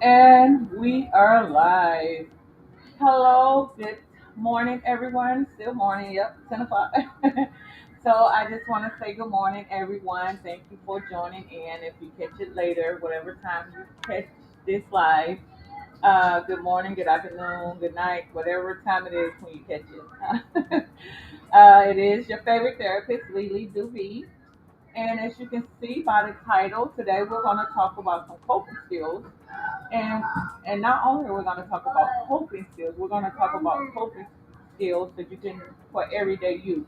And we are live. Hello, good morning, everyone. Still morning, yep, 10 o'clock. So I just want to say good morning, everyone. Thank you for joining in. If you catch it later, whatever time you catch this live, good morning, good afternoon, good night, whatever time it is when you catch it. It is your favorite therapist, Lily Duvee. And as you can see by the title, today we're going to talk about some coping skills and not only are we going to talk about coping skills, we're going to talk about coping skills that you can for everyday use.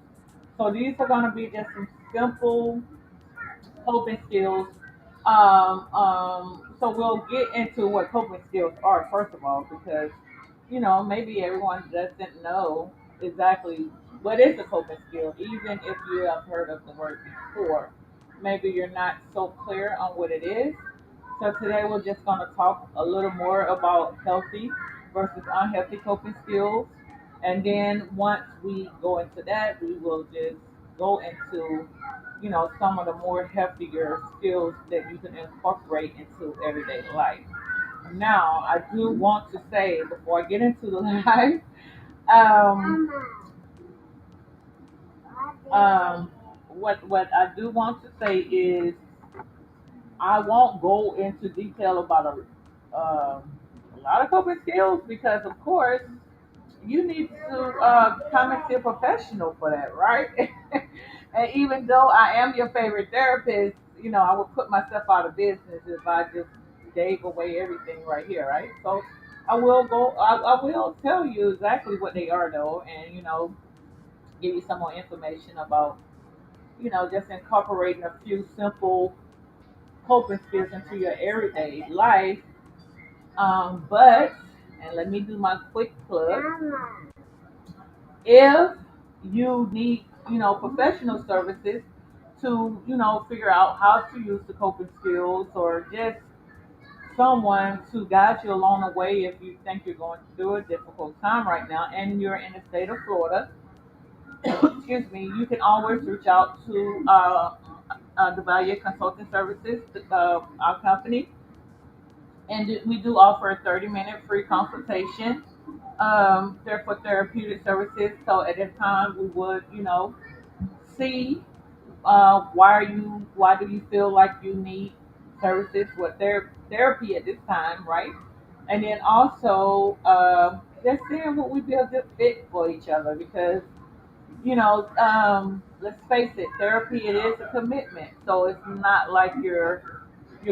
So these are going to be just some simple coping skills. So we'll get into what coping skills are first of all, because maybe everyone doesn't know exactly what is a coping skill, even if you have heard of the word before. Maybe you're not so clear on what it is. So today we're just going to talk a little more about healthy versus unhealthy coping skills. And then once we go into that, we will just go into, some of the more healthier skills that you can incorporate into everyday life. Now, I do want to say before I get into the life, um, what I do want to say is I won't go into detail about a lot of coping skills because, of course, you need to come into a professional for that, right? And even though I am your favorite therapist, I would put myself out of business if I just gave away everything right here, right? So I will tell you exactly what they are though, and give you some more information about, just incorporating a few simple coping skills into your everyday life. But, and let me do my quick plug. If you need, professional services to, figure out how to use the coping skills or just someone to guide you along the way if you think you're going through a difficult time right now and you're in the state of Florida, excuse me, you can always reach out to the Value Consulting Services, our company, and we do offer a 30-minute free consultation. They're for therapeutic services, so at that time we would, see why do you feel like you need services with therapy at this time, right? And then also just seeing what we be a good fit for each other because let's face it, therapy it is a commitment, so it's not like you're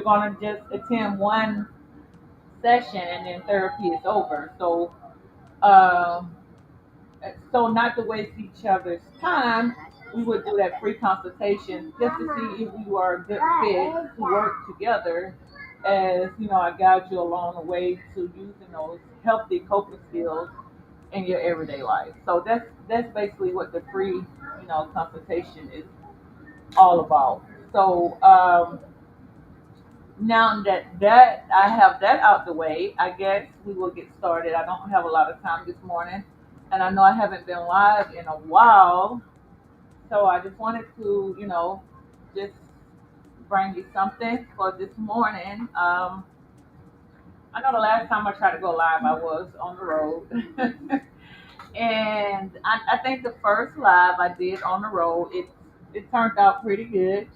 gonna just attend one session and then therapy is over. Um, so not to waste each other's time, we would do that free consultation just to see if we were a good fit to work together. As I guide you along the way to using those healthy coping skills in your everyday life. So that's basically what the free consultation is all about. So now that I have that out the way, I guess we will get started. I don't have a lot of time this morning, and I know I haven't been live in a while, so I just wanted to, just bring you something for this morning. I know the last time I tried to go live, I was on the road, and I think the first live I did on the road, it turned out pretty good.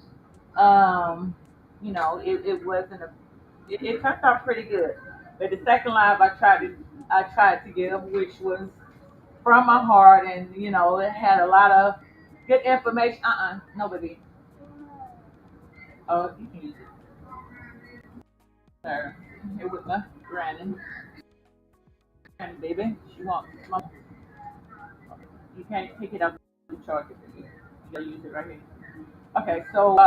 Um, it wasn't a it turned out pretty good. But the second live I tried to give, which was from my heart, and it had a lot of good information. Nobody. Oh, you can use it, sir. Here with my granny baby. She wants my. You can't pick it up and charge it. You gotta use it right here. Okay, so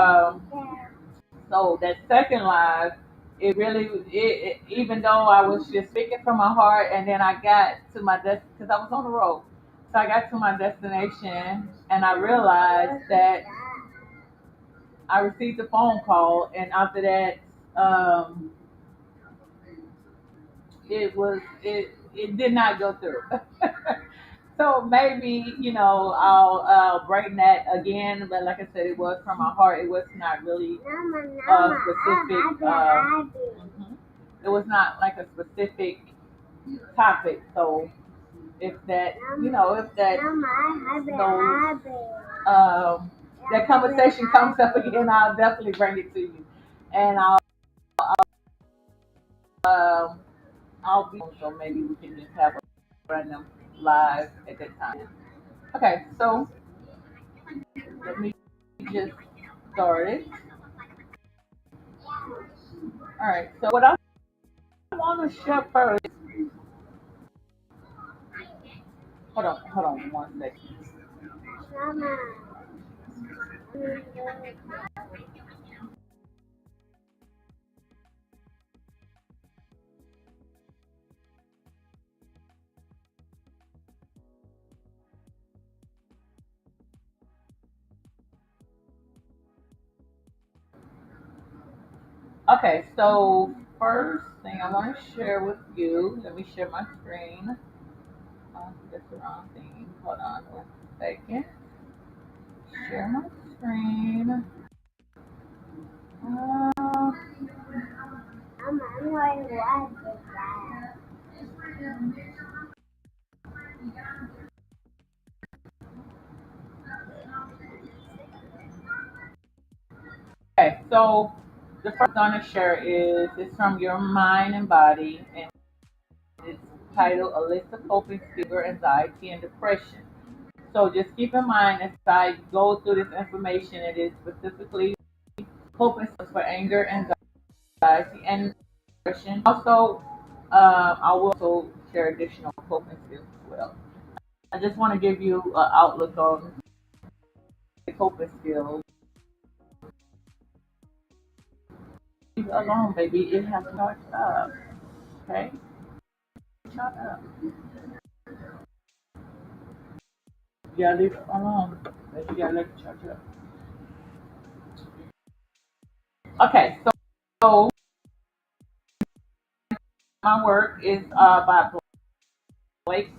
that second live, it really, even though I was just speaking from my heart, and then I got to my because I was on the road, so I got to my destination, and I realized that I received a phone call, and after that, um, it did not go through. So maybe I'll bring that again, but like I said, it was from my heart. It was not really specific. Mhm. It was not like a specific topic. So if that, if that those, that conversation comes up again, I'll definitely bring it to you, and um, I'll be so maybe we can just have a random live at that time. Okay, so let me just start it. All right. So what I want to share first. Hold on one second. Okay, so first thing I want to share with you. Let me share my screen. That's the wrong thing. Hold on one second. Share my screen. Uh, okay, so the first I'm gonna share is from your mind and body, and it's titled "A List of Coping Skills for Anxiety and Depression." So just keep in mind as I go through this information, it is specifically coping skills for anger, anxiety, and depression. Also, I will also share additional coping skills as well. I just want to give you an outlook on the coping skills. Leave it alone, baby. It has charged up. Okay? Shut up. You gotta leave it alone. You gotta let it charge up. Okay, so my work is by Blake.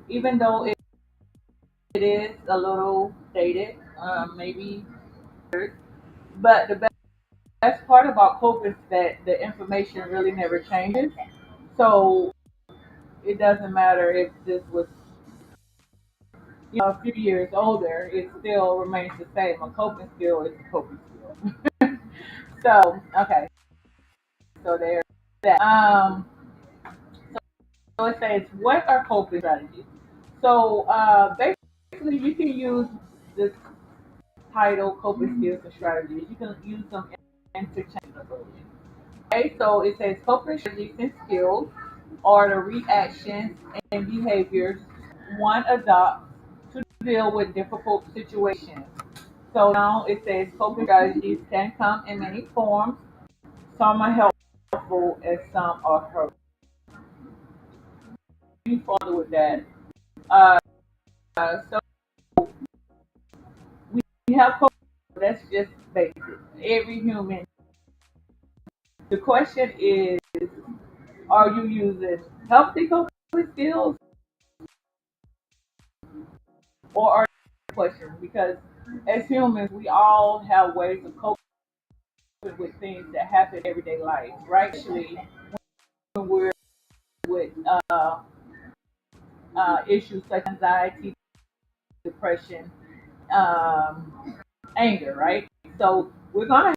Even though it is a little dated, maybe, but the best part about Cope is that the information really never changes. So it doesn't matter if this was a few years older, it still remains the same. A coping skill is a coping skill. So okay, so there's that. So it says, what are coping strategies? So basically, you can use this title, coping skills and strategies. You can use them interchangeably. Okay, so it says coping strategies and skills are the reactions and behaviors one adopts to deal with difficult situations. So now it says coping strategies can come in many forms. Some are helpful and some are hurtful. You follow with that. Uh, so we have coping. That's just basic. Every human. The question is, are you using healthy coping skills or are you questions? Because as humans, we all have ways of coping with things that happen in everyday life, right? Actually, when we're with issues such as anxiety, depression, anger, right? So we're gonna have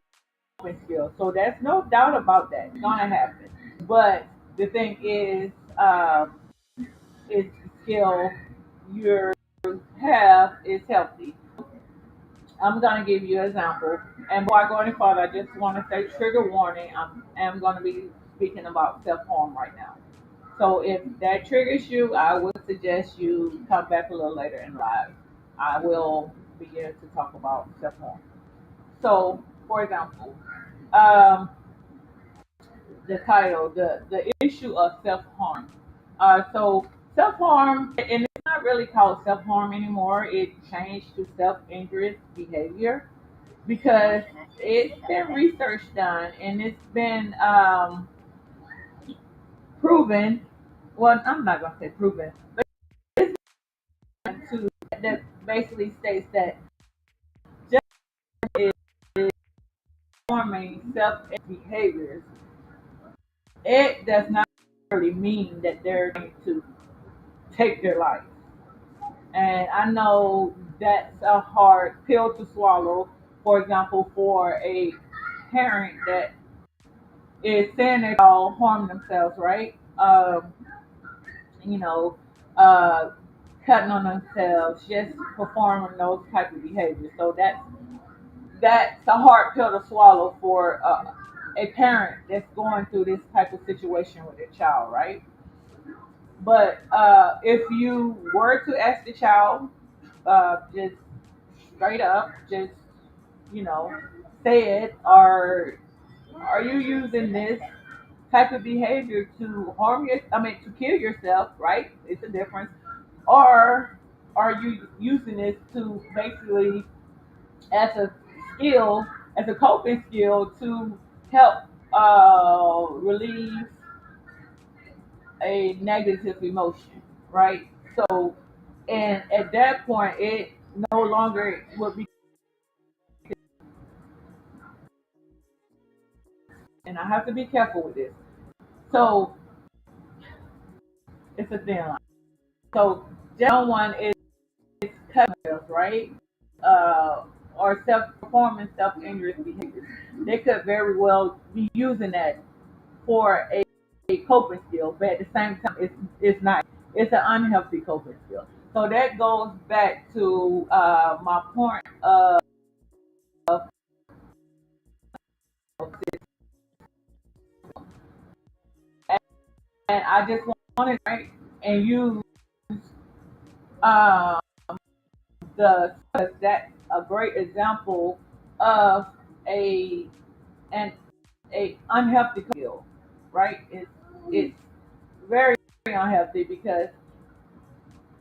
coping skills. So there's no doubt about that. It's gonna happen. But the thing is the skill you have is healthy. I'm gonna give you an example. And before I go any further, I just want to say trigger warning. I'm going to be speaking about self harm right now. So if that triggers you, I would suggest you come back a little later in live. I will begin to talk about self harm. So, for example, um, the title, the issue of self harm. So self harm, and it's not really called self harm anymore. It changed to self injurious behavior because it's been research done and it's been proven. Well, I'm not gonna say proven, but it's to that basically states that just is performing self behaviors, it does not really mean that they're going to take their life. And I know that's a hard pill to swallow. For example, for a parent that is saying they all harm themselves, right? You know, uh, cutting on themselves, just performing those type of behaviors. So that's a hard pill to swallow for a parent that's going through this type of situation with their child, right? But if you were to ask the child, just straight up, just you know, say it, or are you using this type of behavior to harm your, I mean, to kill yourself, right? It's a difference. Or are you using this to basically as a skill, as a coping skill to help relieve a negative emotion, right? So, and at that point, it no longer would be, and I have to be careful with this. So, it's a thin line. So, down one is cutting themselves, right? Or self-performing self-injurious behaviors. They could very well be using that for a coping skill, but at the same time, it's not. It's an unhealthy coping skill. So that goes back to my point of, and I just wanted right and use um, the that a great example of a an a unhealthy skill, right? It's very unhealthy because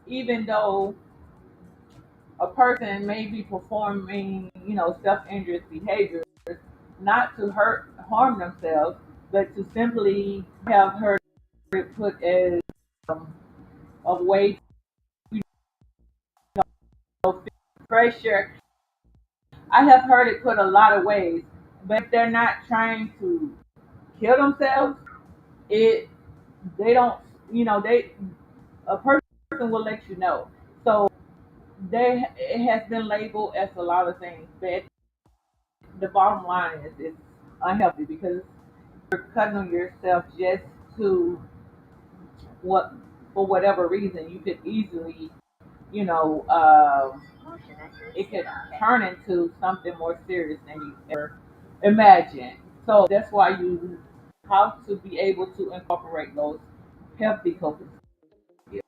even though a person may be performing, self-injurious behavior, not to harm themselves, but to simply have her put as a way to feel pressure. I have heard it put a lot of ways, but if they're not trying to kill themselves, it they don't, they a person will let you know. So they it has been labeled as a lot of things, but the bottom line is it's unhealthy because you're cutting on yourself just to what for whatever reason you could easily, you know, it could turn into something more serious than you ever imagined. So that's why you have to be able to incorporate those healthy coping skills.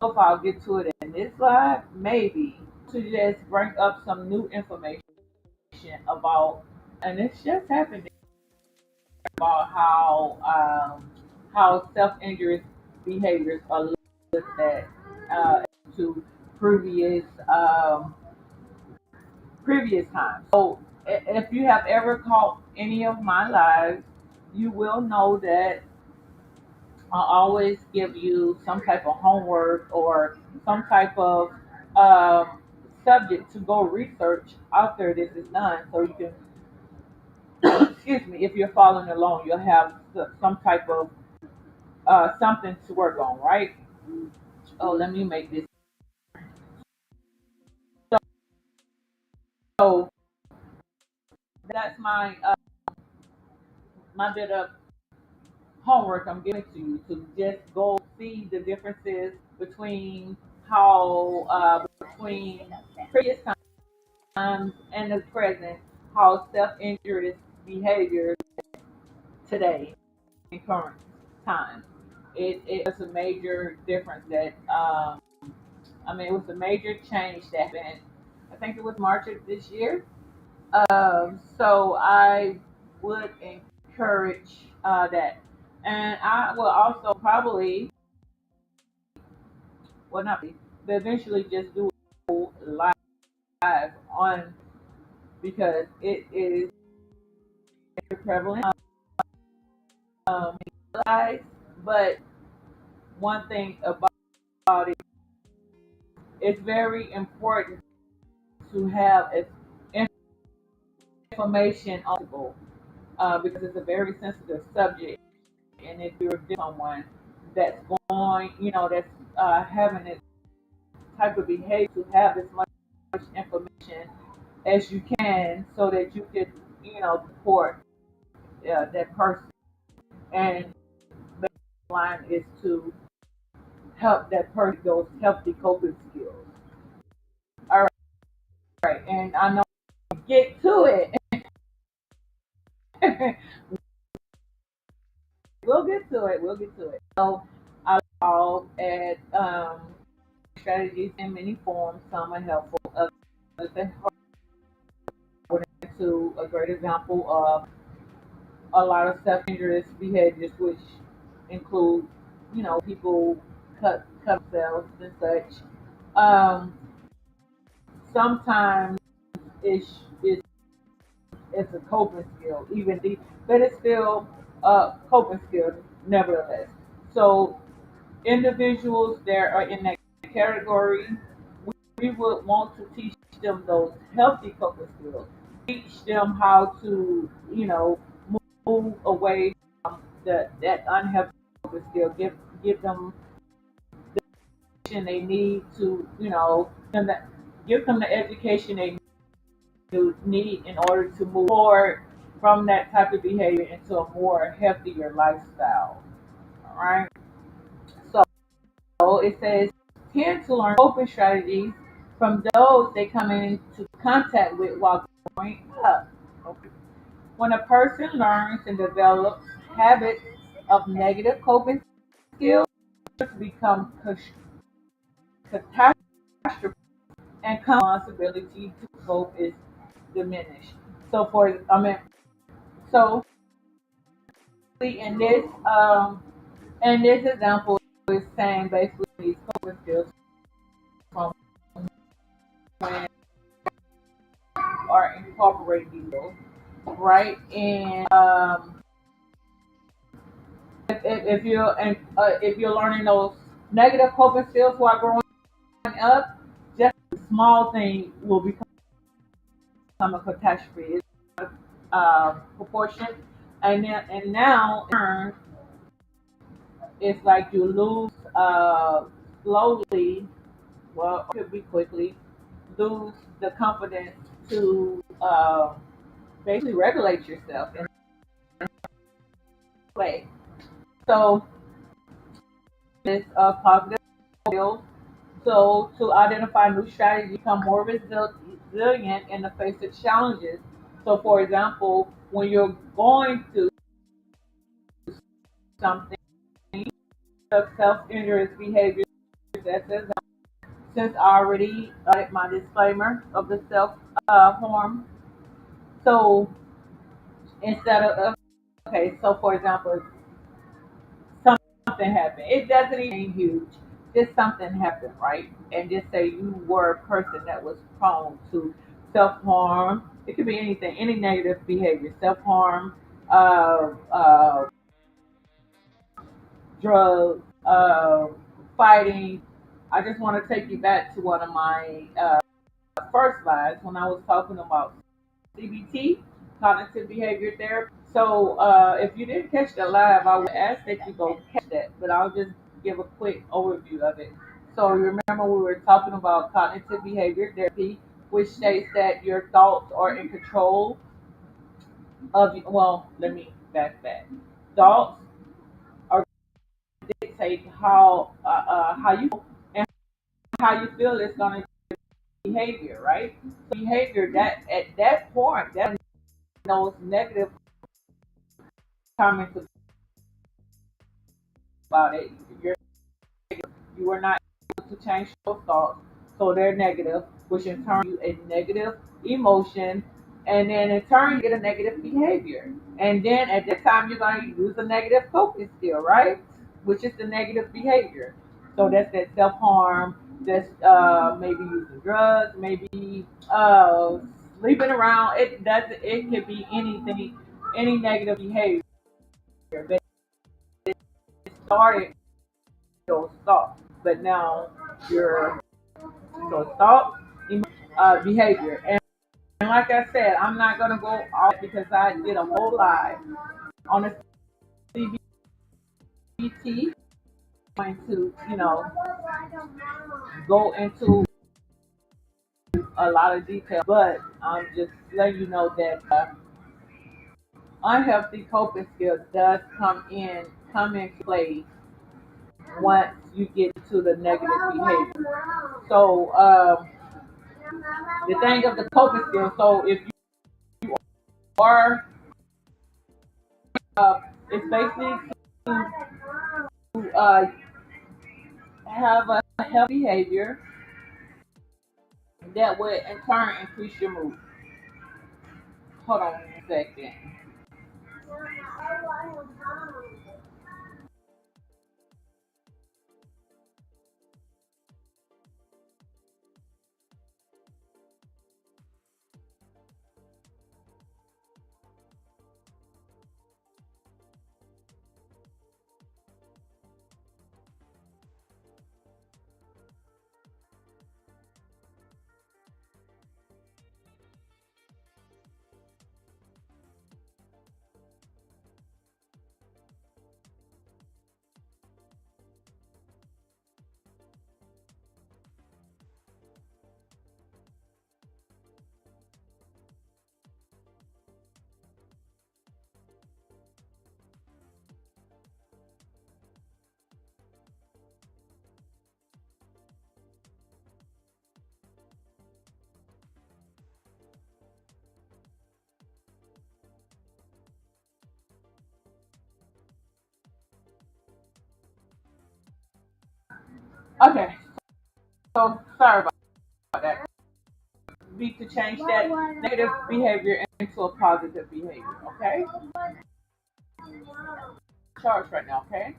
If I'll get to it in this slide, maybe to just bring up some new information about, and it's just happened about how self-injurious behaviors are looked at to previous previous times. So if you have ever caught any of my lives, you will know that I always give you some type of homework or some type of um, subject to go research after this is done, so you can excuse me, if you're following along, you'll have some type of something to work on, right? Oh, let me make this. So that's my bit of homework I'm giving to you to just go see the differences between how between previous times and the present, how self-injurious behavior today in current times. It's a major difference that I mean, it was a major change that happened. I think it was March of this year. So I would encourage that, and I will also probably, well, not be, but eventually just do live on because it is prevalent. Um, live, but one thing about it, it's very important to have information on people, because it's a very sensitive subject. And if you're with someone that's going, that's having this type of behavior, to have as much information as you can so that you can, support that person. And the line is to help that person those healthy coping skills. All right, and I know get to it. We'll get to it. We'll get to it. So I all at strategies in many forms. Some are helpful, others are harder. To a great example of a lot of self-injurious behaviors, which include, people cut themselves and such. Um, Sometimes it's it's a coping skill, even deep, but it's still a coping skill nevertheless. So individuals that are in that category, we would want to teach them those healthy coping skills. Teach them how to, move away from that unhealthy coping skill. Give them the education they need to, give them the education they need in order to move forward from that type of behavior into a more healthier lifestyle. All right. So it says tend to learn coping strategies from those they come into contact with while growing up. Okay. When a person learns and develops habits of negative coping skills, become catastrophic and responsibility to cope is diminished. So so in this example is saying basically these coping skills from when are incorporated these skills, right? And if you're learning those negative coping skills while growing up, just a small thing will become a catastrophe. It's proportion, and now in turn, it's like you lose slowly, well, it could be quickly, lose the confidence to basically regulate yourself in a way. So it's a positive skill. So to identify new strategies, become more resilient in the face of challenges. So for example, when you're going through something of self-injurious behaviors, that's as since I already added my disclaimer of the self harm. So instead of okay, so for example, something happened. It doesn't even huge. Just something happened, right? And just say you were a person that was prone to self harm. It could be anything, any negative behavior, self harm, drugs, fighting. I just want to take you back to one of my first slides when I was talking about CBT, cognitive behavior therapy. So if you didn't catch that live, I would ask that you go catch that, but I'll just give a quick overview of it. So you remember we were talking about cognitive behavior therapy, which states that your thoughts are in control of you. Well, let me back that. Thoughts are dictate how you and how you feel is going to behavior, right? So behavior that at that point, that those negative comments about it, you're, you are not able to change those thoughts, so they're negative, which in turn you a negative emotion, and then in turn you get a negative behavior, and then at that time you're going to use a negative coping skill, right? Which is the negative behavior. So that's that self harm. That's maybe using drugs, maybe uh, sleeping around. It does. It could be anything, any negative behavior. But it started those thoughts, but now you're so thought, behavior, and like I said, I'm not gonna go off because I did a whole live on the CBT. Going to, go into a lot of detail, but I'm just letting you know that unhealthy coping skills does come into play once you get to the negative behavior. So the thing of the coping skills. So if you are, it's basically to have a healthy behavior that would in turn increase your mood. Hold on a second. Okay, so sorry about that. Be to change that negative behavior into a positive behavior. Okay, charge right now. Okay.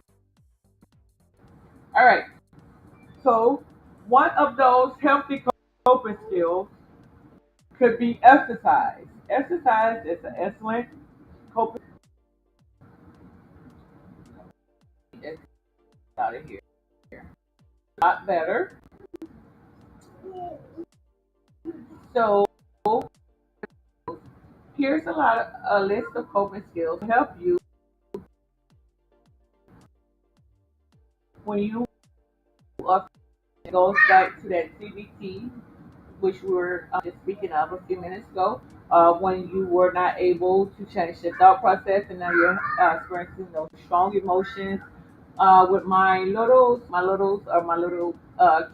All right. So one of those healthy coping skills could be exercise. Exercise is an excellent coping. It's out of here. A lot better. So here's a list of coping skills to help you when you it goes back to that CBT, which we were just speaking of a few minutes ago, when you were not able to change the thought process and now you're experiencing those strong emotions. With my littles are my little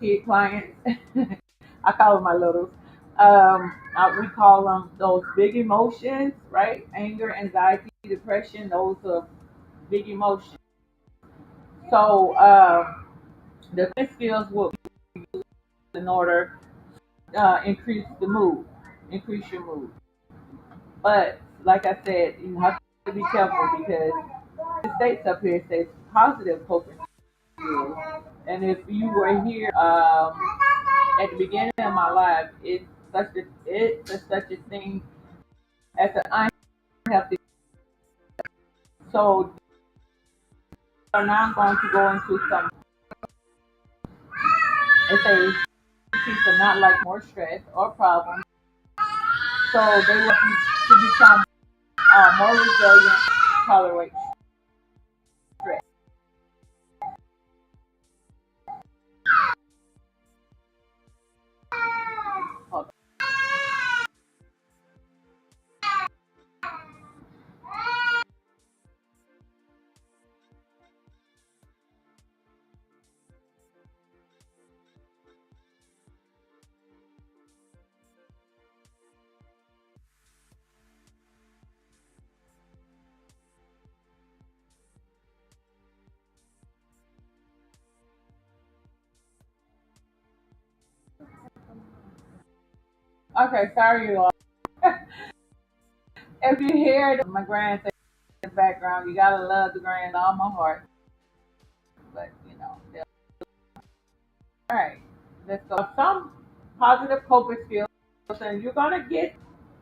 kid clients. I call them my littles. We call them those big emotions, right? Anger, anxiety, depression, those are big emotions. So the skills will in order increase the mood, increase your mood. But like I said, you have to be careful because it states up here it says positive coping skills. And if you were here at the beginning of my life, it's such a thing as an unhealthy. So now I'm going to go into some. It says people not like more stress or problems, so they want you to become more resilient, tolerate stress. Hold Okay, sorry you all. If you hear my grand in the background, you gotta love the grand all my heart. But yeah. All right, let's go. Some positive coping skills, and you're gonna get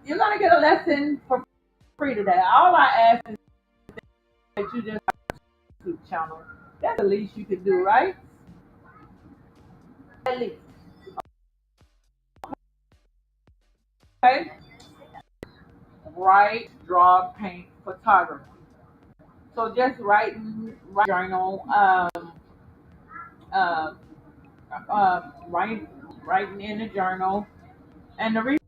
a lesson for free today. All I ask is that you just YouTube channel. That's the least you can do, right? At least. Okay. write, draw, paint, photography. So just write journal, uh, writing in a journal. And the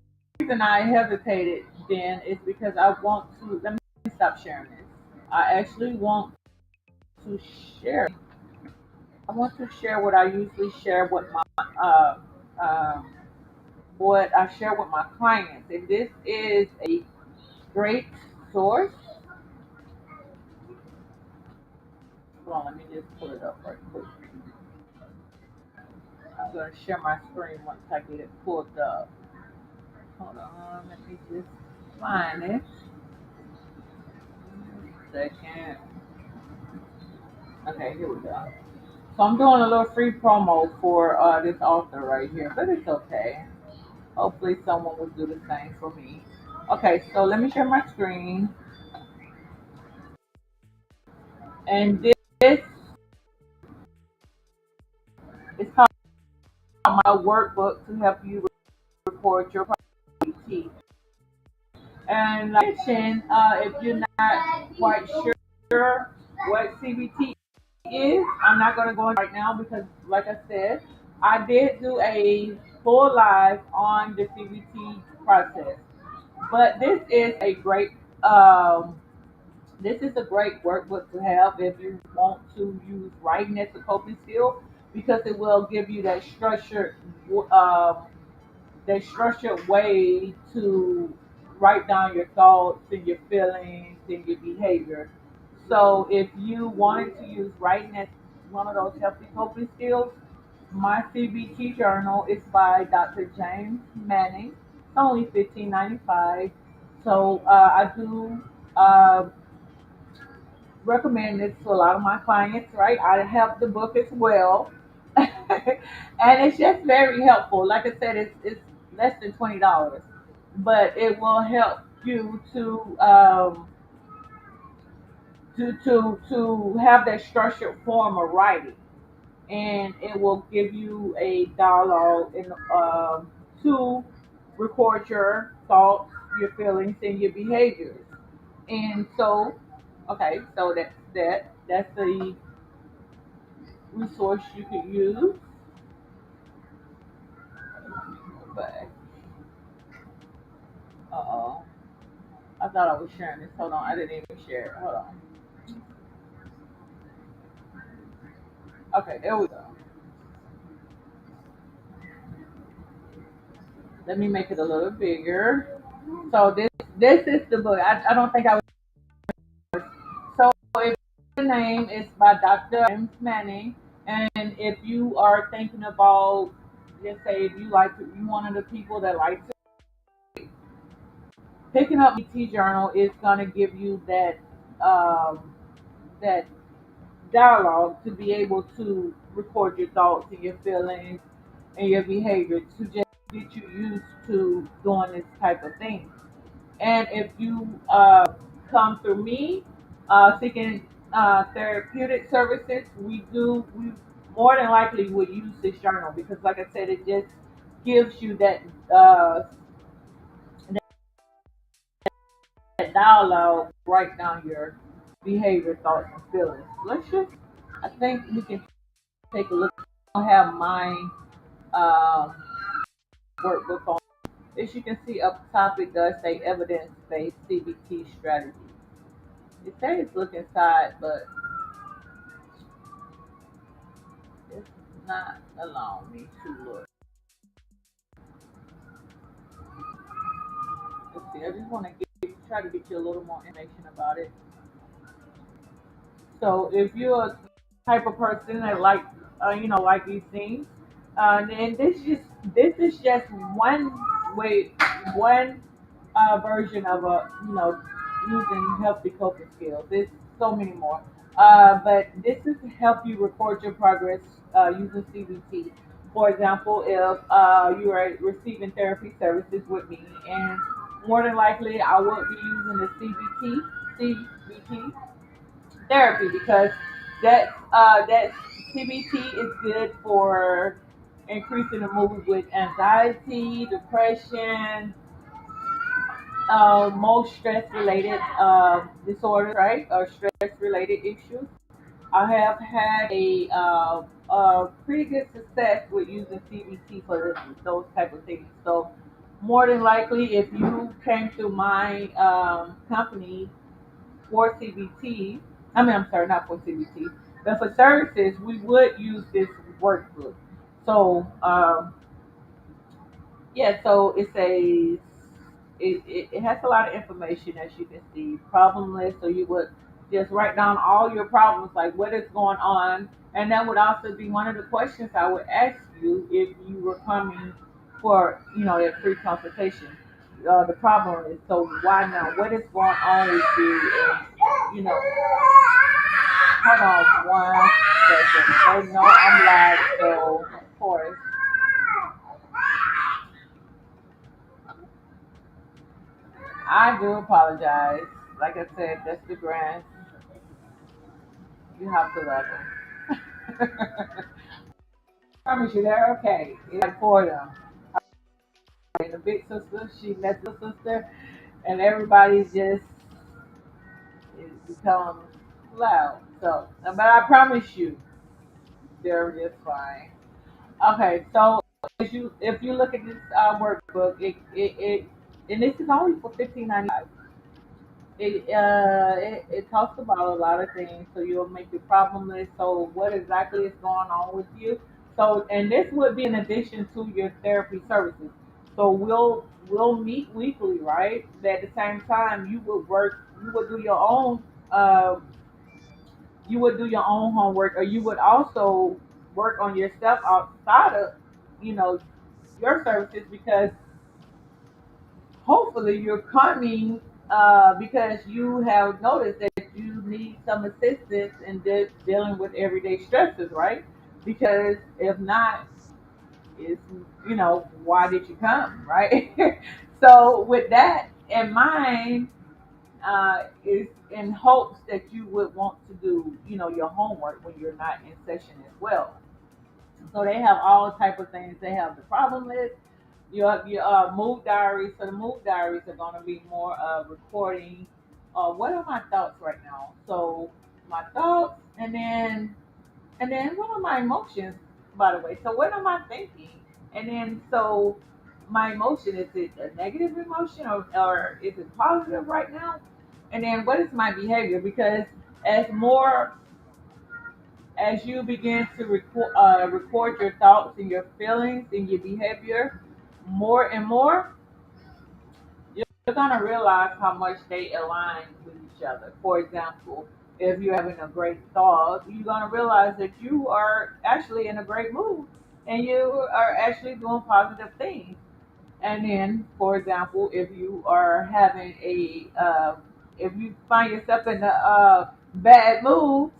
reason I hesitated then is because I want to. Let me stop sharing this. I actually want to share. I want to share what I usually share with my uh, uh, what I share with my clients. And this is a great source. Hold on, let me just pull it up right quick. I'm going to share my screen once I get it pulled up. Hold on, let me just find it. Second. Okay, here we go. So I'm doing a little free promo for this author right here, but it's okay. Hopefully someone will do the same for me. Okay, so let me share my screen. And this is called my workbook to help you record your CBT. And like I mentioned, if you're not quite sure what CBT is, I'm not going to go in right now because, like I said, I did do a full live on the CBT process. But um, this is a great workbook to have if you want to use writing as a coping skill because it will give you um, that structured way to write down your thoughts and your feelings and your behavior. So if you wanted to use writing as one of those healthy coping skills, my CBT journal is by Dr. James Manning. It's only $15.95. So I do uh, recommend this to a lot of my clients, right? I have the book as well. And it's just very helpful. Like I said, it's less than $20, but it will help you to have that structured form of writing, and it will give you a dialogue and to record your thoughts, your feelings, and your behaviors. And so, okay, so that's the resource you could use. But oh, I thought I was sharing this. Hold on, I didn't even share it. Hold on. Okay, there we go. Let me make it a little bigger. So this is the book. I don't think I was. So if the name is by Dr. James Manning, and if you are thinking about, just say if you one of the people that likes it, picking up BT Journal is gonna give you that dialogue to be able to record your thoughts and your feelings and your behavior to just get you used to doing this type of thing. And if you come through me seeking therapeutic services, we more than likely would use this journal because, like I said, it just gives you uh, that dialogue, write down your behavior, thoughts, and feelings. I think we can take a look. I have my um, workbook on. As you can see up top, it does say evidence-based CBT strategy. It says look inside, but it's not allowing me to look. Let's see. I just want to try to get you a little more information about it. So if you're a type of person that like these things, then this is just way, one version of using healthy coping skills. There's so many more, but this is to help you record your progress using CBT. For example, if you are receiving therapy services with me, and more than likely I would be using the CBT therapy because that CBT is good for increasing the mood with anxiety, depression, most stress related disorders, right, or stress related issues. I have had a pretty good success with using CBT for those type of things. So more than likely, if you came to my company for CBT, I'm sorry, not for CBT, but for services, we would use this workbook. So yeah, so it has a lot of information as you can see. Problem list, so you would just write down all your problems, like what is going on, and that would also be one of the questions I would ask you if you were coming for that free consultation. The problem is, so why now? What is going on with you? And hold on one second. They know I'm live, so of course. I do apologize. Like I said, that's the grand. You have to love them. Promise you, they're okay. It's like for them. And the big sister, she met the sister, and everybody just is become loud. So, but I promise you, they're just fine. Okay, so if you look at this workbook, and this is only for 15.95. It talks about a lot of things. So you'll make your problem list. So what exactly is going on with you? So and this would be in addition to your therapy services. So we'll meet weekly, right? But at the same time, you would do your own uh, homework, or you would also work on your stuff outside of you know your services, because hopefully you're coming because you have noticed that you need some assistance in dealing with everyday stresses, right? Because if not, it's why did you come, right? So with that in mind, is in hopes that you would want to do your homework when you're not in session as well. So they have all type of things. They have the problem list, your mood diaries. So the mood diaries are going to be more recording. What are my thoughts right now? So my thoughts, and then what are my emotions? By the way, so what am I thinking? And then so my emotion, is it a negative emotion, or is it positive right now? And then what is my behavior? Because as more as you begin to record your thoughts and your feelings and your behavior more and more, you're going to realize how much they align with each other. For example, if you're having a great thought, you're going to realize that you are actually in a great mood and you are actually doing positive things. And then, for example, if you are having if you find yourself in a bad mood,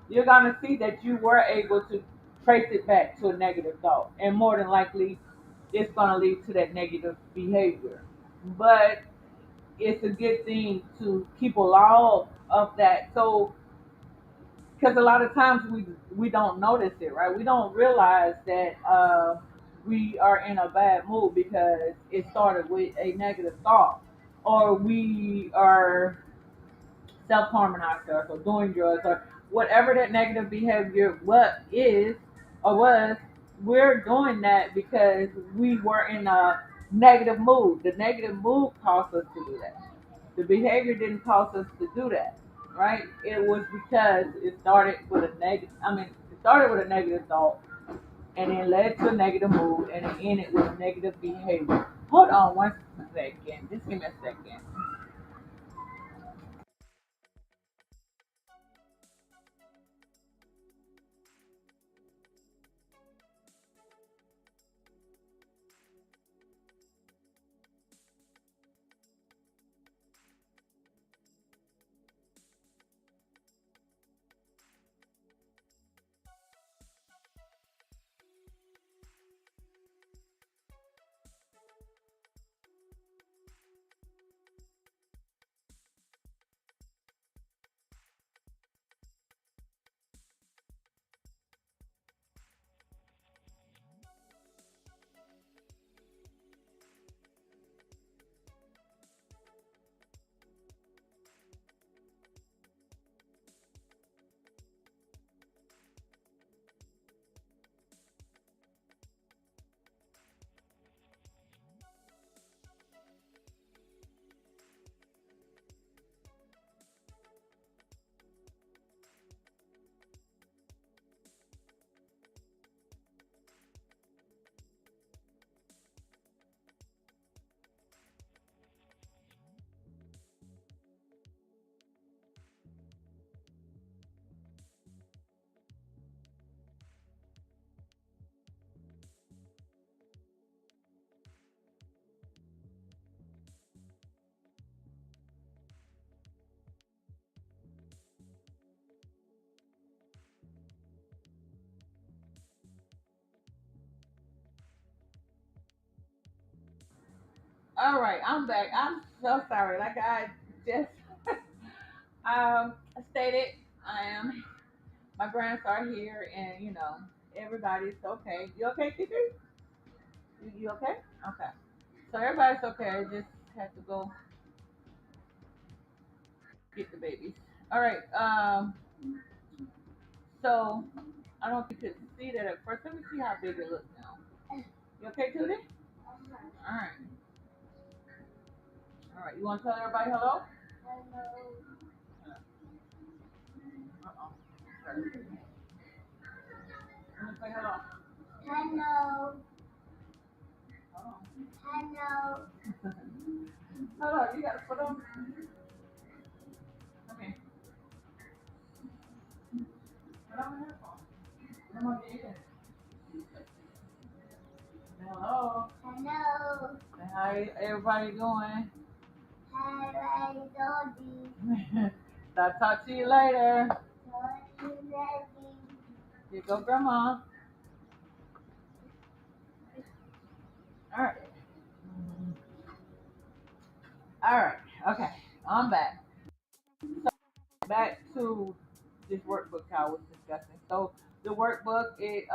you're gonna see that you were able to trace it back to a negative thought, and more than likely, it's gonna lead to that negative behavior. But it's a good thing to keep a log of that. So, because a lot of times we don't notice it, right? We don't realize that we are in a bad mood because it started with a negative thought, or we are self harming ourselves, or doing drugs, or whatever that negative behavior what is or was. We're doing that because we were in a negative mood. The negative mood caused us to do that. The behavior didn't cause us to do that, right? It was because it started with a negative. It started with a negative thought, and then led to a negative mood, and it ended with negative behavior. Hold on one second. Just give me a second. All right, I'm back. I'm so sorry. Like I just stated, I am. My grants are here, and everybody's okay. You okay, Kiki? You okay? Okay. So everybody's okay. I just had to go get the babies. All right. So I don't think you could see that at first. Let me see how big it looks now. You okay, Tootie? All right. All right. You want to tell everybody hello? Uh-oh. You want to say hello? Hello. Hello. Hello. You got to put on. Come here. Put on your phone. Come on, get in. Hello. Hello. How everybody doing? Hi, everybody. I'll talk to you later. Talk to you later. Here go Grandma. All right. All right. Okay. I'm back. Back to this workbook I was discussing. So the workbook it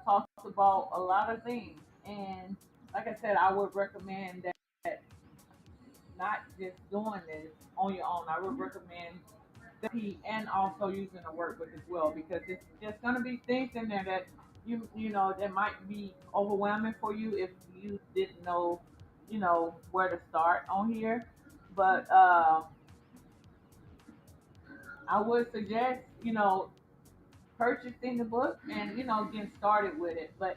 talks about a lot of things, and like I said, I would recommend that not just doing this on your own. I would recommend therapy and also using a workbook as well because it's just going to be things in there that you know that might be overwhelming for you if you didn't know where to start on here. But I would suggest purchasing the book and getting started with it, but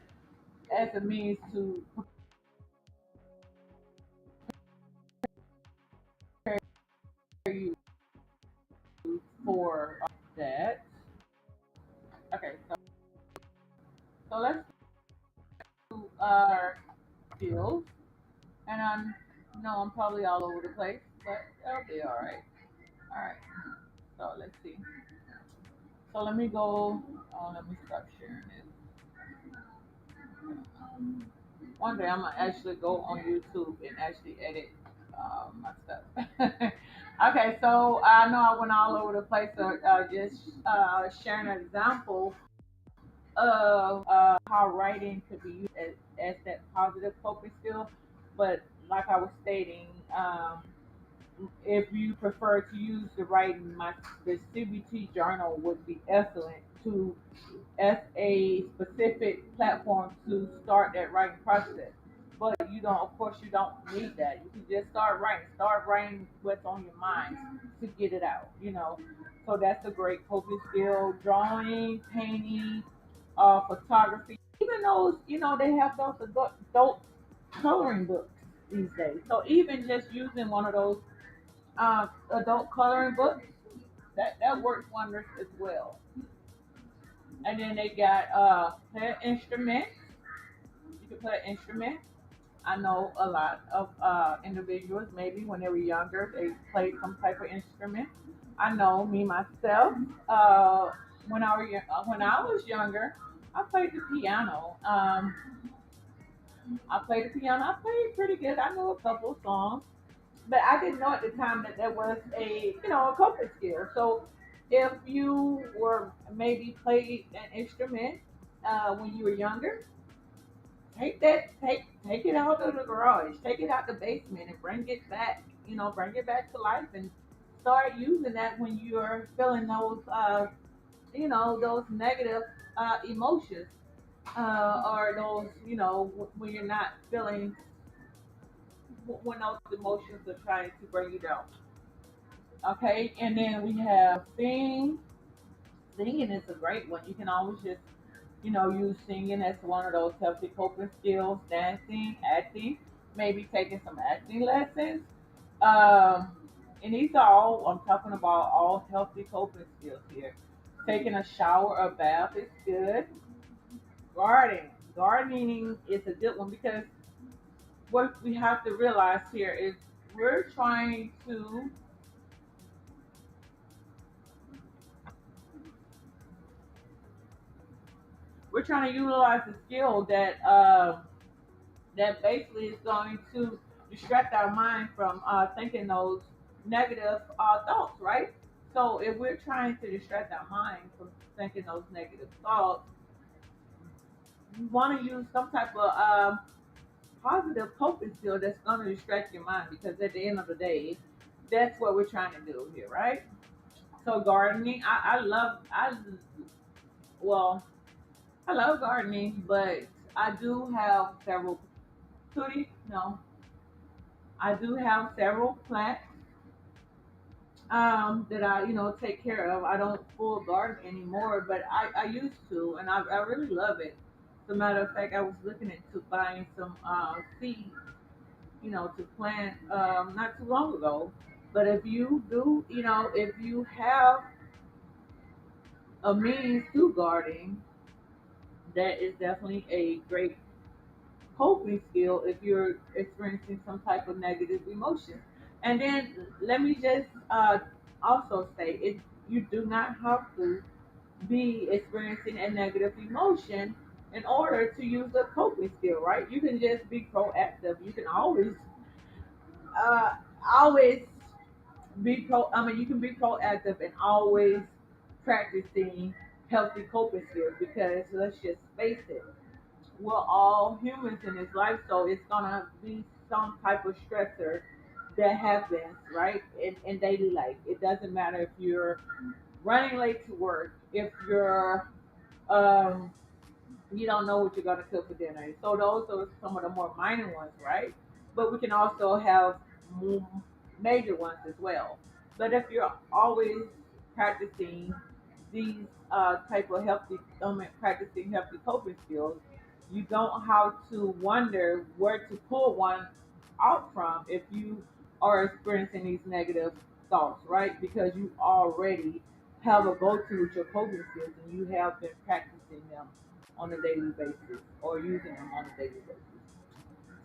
as a means to prepare you for that. Okay, so let's do our skills. And I'm probably all over the place, but that'll be all right. All right. So let's see. So let me go. Let me stop sharing this. One day I'm gonna actually go on YouTube and actually edit my stuff. Okay. So I know I went all over the place. So just sharing an example of how writing could be used as that positive coping skill. But like I was stating, if you prefer to use the writing, the CBT journal would be excellent to as a specific platform to start that writing process. But of course, you don't need that. You can just start writing what's on your mind to get it out. So that's a great coping skill. Drawing, painting, photography. Even those, they have those adult coloring books these days. So even just using one of those adult coloring books, that works wonders as well. And then they got play an instrument. You can play an instrument. I know a lot of individuals, maybe when they were younger, they played some type of instrument. I know me myself. When I was younger, I played the piano. I played the piano. I played pretty good. I know a couple of songs. But I didn't know at the time that there was a coping skill. So if you were maybe played an instrument when you were younger, take it out of the garage, take it out the basement, and bring it back. Bring it back to life and start using that when you're feeling those negative emotions, or those when you're not feeling when those emotions are trying to bring you down. Okay, and then we have sing. Singing is a great one. You can always just, use singing as one of those healthy coping skills. Dancing, acting, maybe taking some acting lessons. Um, and these are all I'm talking about. All healthy coping skills here. Taking a shower or bath is good. Gardening is a good one because what we have to realize here is we're trying to we're trying to utilize a skill that basically is going to distract our mind from thinking those negative thoughts, right? So if we're trying to distract our mind from thinking those negative thoughts, you want to use some type of positive coping skill that's going to distract your mind, because at the end of the day, that's what we're trying to do here, right? So gardening, well, I love gardening, but I do have several, Tootie, no, I do have several plants that I, take care of. I don't full garden anymore, but I used to, and I really love it. As a matter of fact, I was looking into buying some seeds, to plant not too long ago. But if you do, if you have a means to gardening, that is definitely a great coping skill if you're experiencing some type of negative emotion. And then let me just also say it, you do not have to be experiencing a negative emotion in order to use a coping skill, right? You can just be proactive. You can uh, always you can be proactive and always practicing healthy coping skills, because let's just face it, we're all humans in this life, so it's gonna be some type of stressor that happens, right? In daily life. It doesn't matter if you're running late to work, if you're um, you don't know what you're going to cook for dinner. So those are some of the more minor ones, right? But we can also have major ones as well. But if you're always practicing these type of practicing healthy coping skills, you don't have to wonder where to pull one out from if you are experiencing these negative thoughts, right? Because you already have a go-to with your coping skills, and you have been practicing them on a daily basis or using them on a daily basis.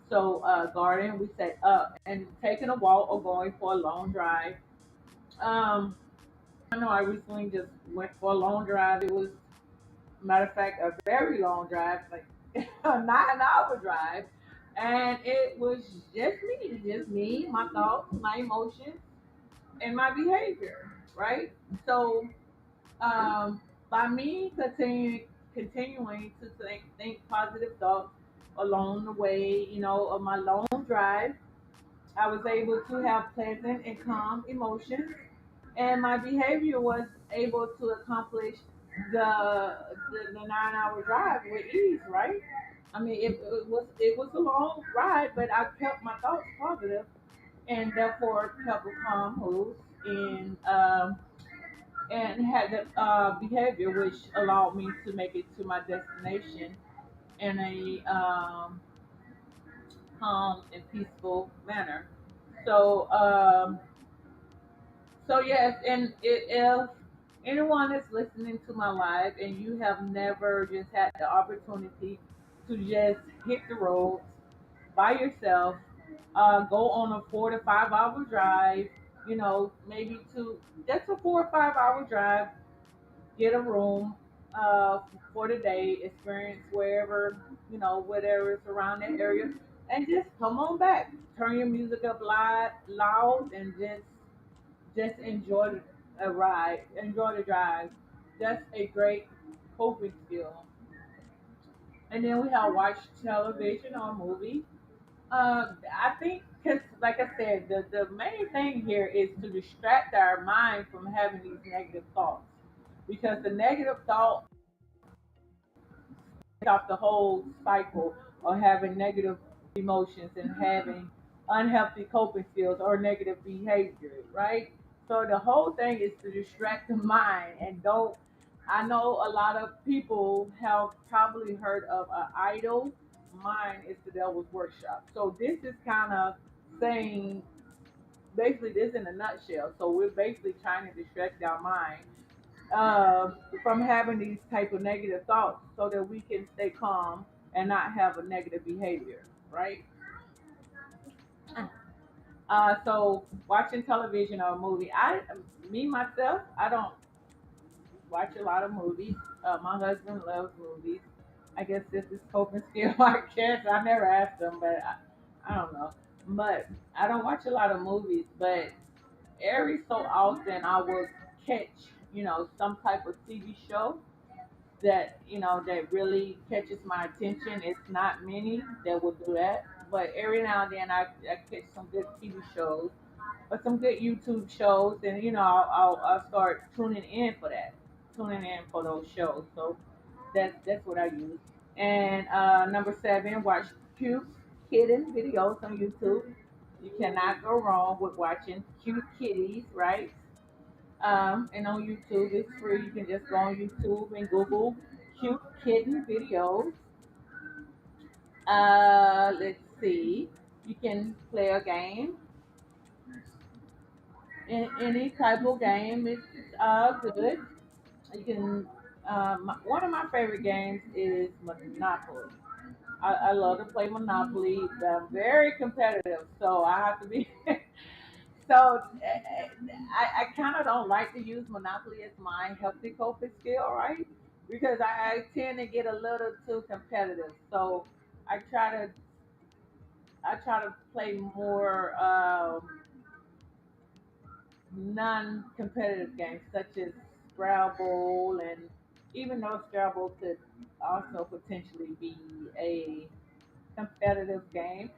So, garden, we say and taking a walk or going for a long drive. I know I recently just went for a long drive. It was, matter of fact, a very long drive, like a 9 hour drive. And it was just me, my thoughts, my emotions, and my behavior, right? So, um, by me continuing to think positive thoughts along the way, of my long drive, I was able to have pleasant and calm emotions, and my behavior was able to accomplish the 9 hour drive with ease, right? I mean, it was a long ride, but I kept my thoughts positive, and therefore kept a calm mood, and had the behavior which allowed me to make it to my destination in a calm and peaceful manner. So, yes, and if anyone is listening to my live and you have never just had the opportunity to just hit the roads by yourself, go on a 4 to 5 hour drive, maybe just a 4 or 5 hour drive, get a room uh, for the day, experience wherever, whatever is around that area, and just come on back. Turn your music up loud, and just enjoy a ride, enjoy the drive. That's a great coping skill. And then we have watch television or movie. I think, because like I said, the main thing here is to distract our mind from having these negative thoughts, because the negative thought off the whole cycle of having negative emotions and having unhealthy coping skills or negative behavior, right? So the whole thing is to distract the mind, and don't. I know a lot of people have probably heard of an idle mind is the devil's workshop. So this is kind of saying basically this in a nutshell. So we're basically trying to distract our mind uh, from having these type of negative thoughts, so that we can stay calm and not have a negative behavior, right? So watching television or a movie, me myself, I don't watch a lot of movies. My husband loves movies. I guess this is coping skill. I guess I never asked him, but I don't know. But I don't watch a lot of movies, but every so often I will catch, some type of TV show that, that really catches my attention. It's not many that will do that, but every now and then I catch some good TV shows or some good YouTube shows, and I'll start tuning in for that, tuning in for those shows. So that's what I use. And number seven, watch cute kitten videos on YouTube. You cannot go wrong with watching cute kitties, right? And on YouTube, it's free. You can just go on YouTube and Google cute kitten videos. Let's see. You can play a game, any type of game. It's good. You can. One of my favorite games is Monopoly. I love to play Monopoly. But I'm very competitive, so I have to be. So I kind of don't like to use Monopoly as my healthy coping skill, right? Because I tend to get a little too competitive. So I try to I try to play more non-competitive games such as Scrabble, and even though Scrabble could also potentially be a competitive game,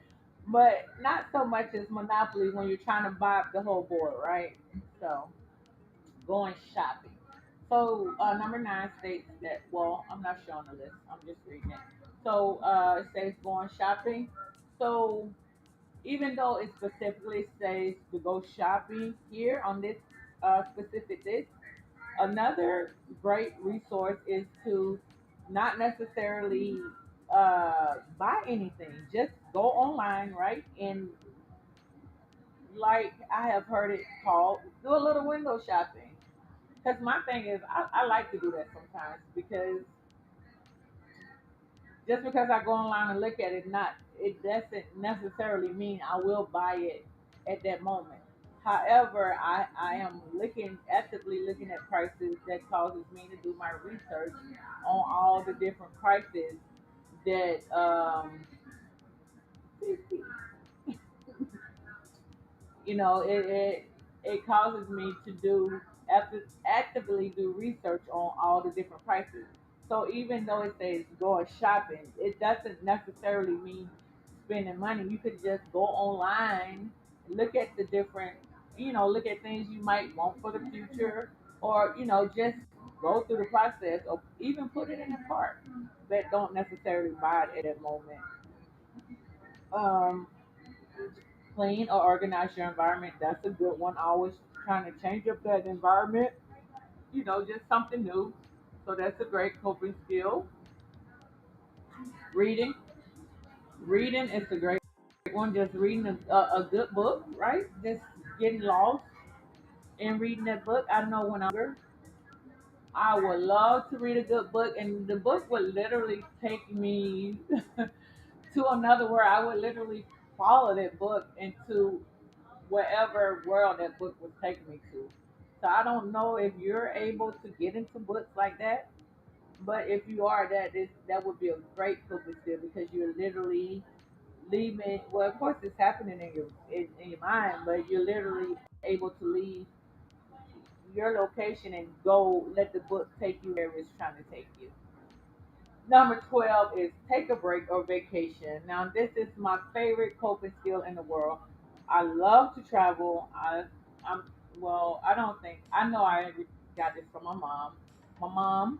but not so much as Monopoly when you're trying to buy up the whole board, right? So going shopping. So number nine states that, well, I'm not showing the list. I'm just reading it. So it says going shopping. So even though it specifically says to go shopping here on this specific list, another great resource is to not necessarily buy anything. Just go online, right? And like I have heard it called, do a little window shopping. Because my thing is, I like to do that sometimes because just because I go online and look at it, not it doesn't necessarily mean I will buy it at that moment. However, I am actively looking at prices that causes me to do my research on all the different prices that it causes me to actively do research on all the different prices. So even though it says go shopping, it doesn't necessarily mean spending money. You could just go online, look at the different, look at things you might want for the future, or just go through the process, or even put it in a cart, but don't necessarily buy it at that moment. Um, Clean or organize your environment. That's a good one. Always trying to change up that environment, just something new. So that's a great coping skill. Reading. Reading is a great one. Just reading a good book, right? Just getting lost and reading that book. I know when I'm younger, I would love to read a good book, and the book would literally take me to another world. I would literally follow that book into wherever world that book was taking me to. So I don't know if you're able to get into books like that, but if you are, that would be a great coping skill because you're literally leaving. Well, of course, it's happening in your mind, but you're literally able to leave your location and go let the book take you where it's trying to take you. Number 12 is take a break or vacation. Now, this is my favorite coping skill in the world. I love to travel. I'm, well, I don't think, I know I got this from my mom. My mom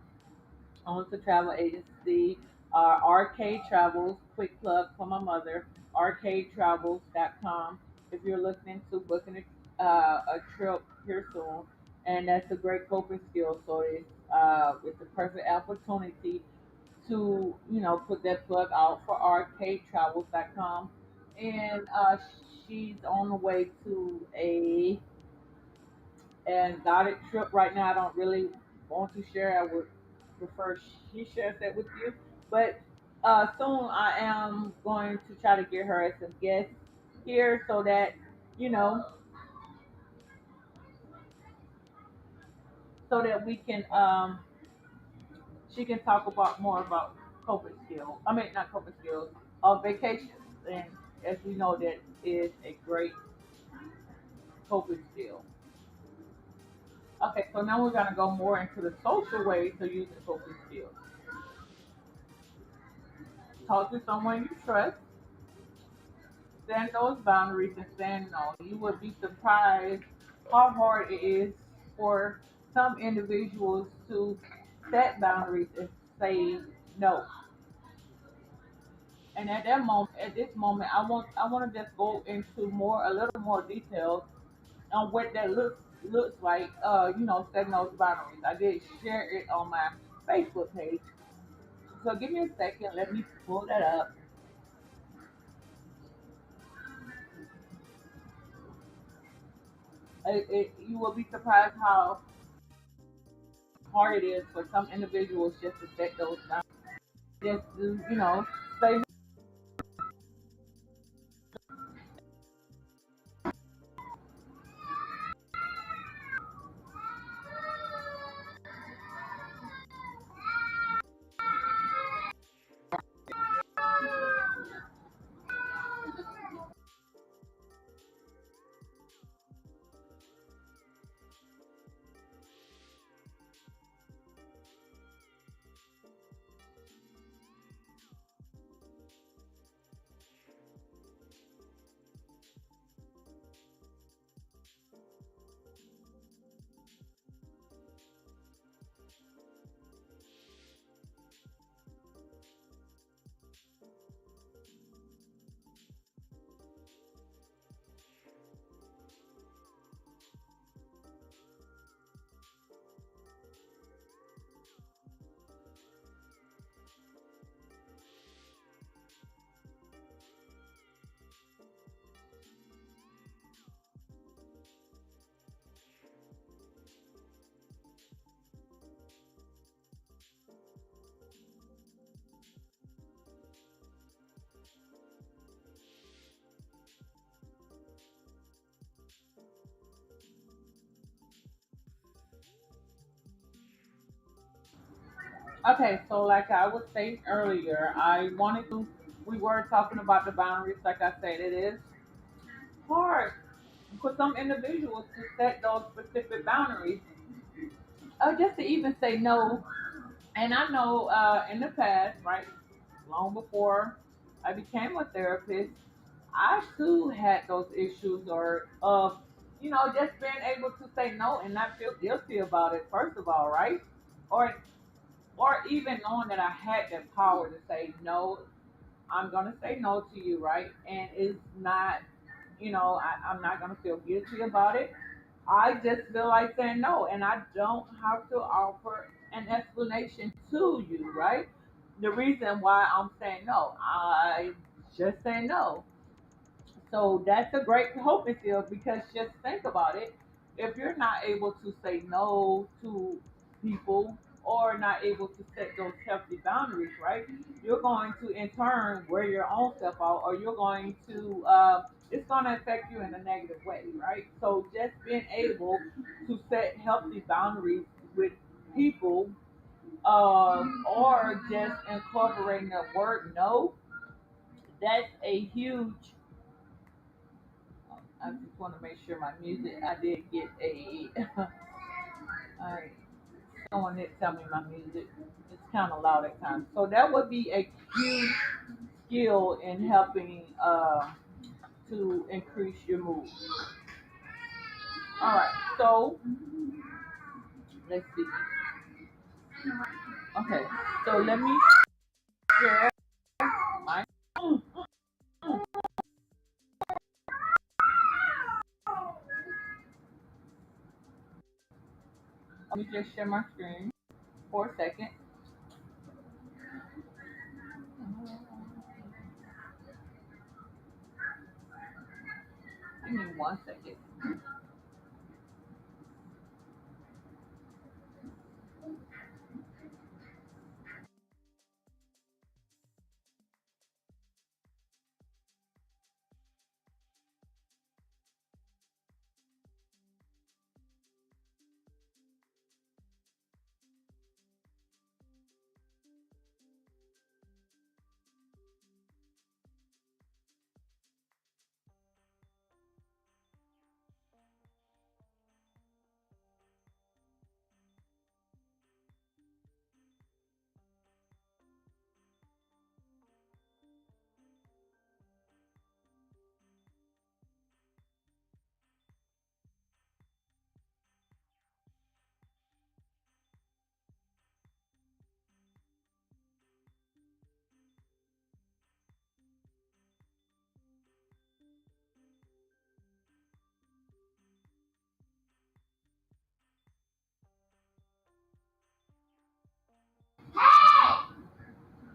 owns a travel agency, Arcade Travels, quick plug for my mother, arcadetravels.com. If you're looking into booking a trip here soon, and that's a great coping skill. So it's a perfect opportunity to put that plug out for arcadetravels.com, and she's on the way to a an exotic trip right now. I don't really want to share. I would prefer she shares that with you, but soon I am going to try to get her as a guest here so that you know we can she can talk about more about coping skills. I mean, not coping skills, vacations and as we know, that is a great coping skill. Okay, so now we're going to go more into the social ways to use the coping skills. Talk to someone you trust, set those boundaries, and saying no. You would be surprised how hard it is for some individuals to set boundaries and say no. And at this moment, I want to just go into a little more details on what that looks like. Setting those boundaries. I did share it on my Facebook page. So give me a second. Let me pull that up. You will be surprised how hard it is for some individuals just to set those boundaries. Just to, say Okay, so like I was saying earlier, we were talking about the boundaries. Like I said, it is hard for some individuals to set those specific boundaries, or just to even say no. And I know in the past, right, long before I became a therapist, I too had those issues, or of, just being able to say no and not feel guilty about it, first of all, right? Or or even knowing that I had the power to say no, I'm gonna say no to you, right? And it's not, I'm not gonna feel guilty about it. I just feel like saying no, and I don't have to offer an explanation to you, right? The reason why I'm saying no, I just say no. So that's a great coping skill, because just think about it. If you're not able to say no to people, or not able to set those healthy boundaries, right? You're going to in turn wear your own self out, or you're going to it's going to affect you in a negative way, right? So just being able to set healthy boundaries with people, or just incorporating the word no, that's a huge. I just want to make sure my music. I did get a. I, someone did tell me my music is kind of loud at times. So that would be a huge skill in helping to increase your mood. All right. So let's see. Okay. So let me share my. Let me just share my screen for a second. Give me 1 second.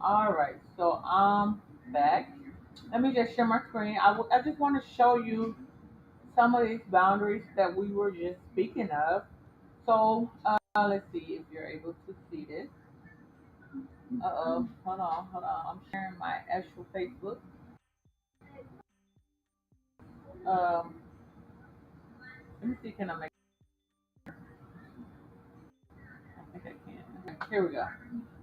All right, so I'm back. Let me just share my screen. I just want to show you some of these boundaries that we were just speaking of. So let's see if you're able to see this. Hold on. I'm sharing my actual Facebook. Um, let me see, can I make? I think I can. Okay, here we go.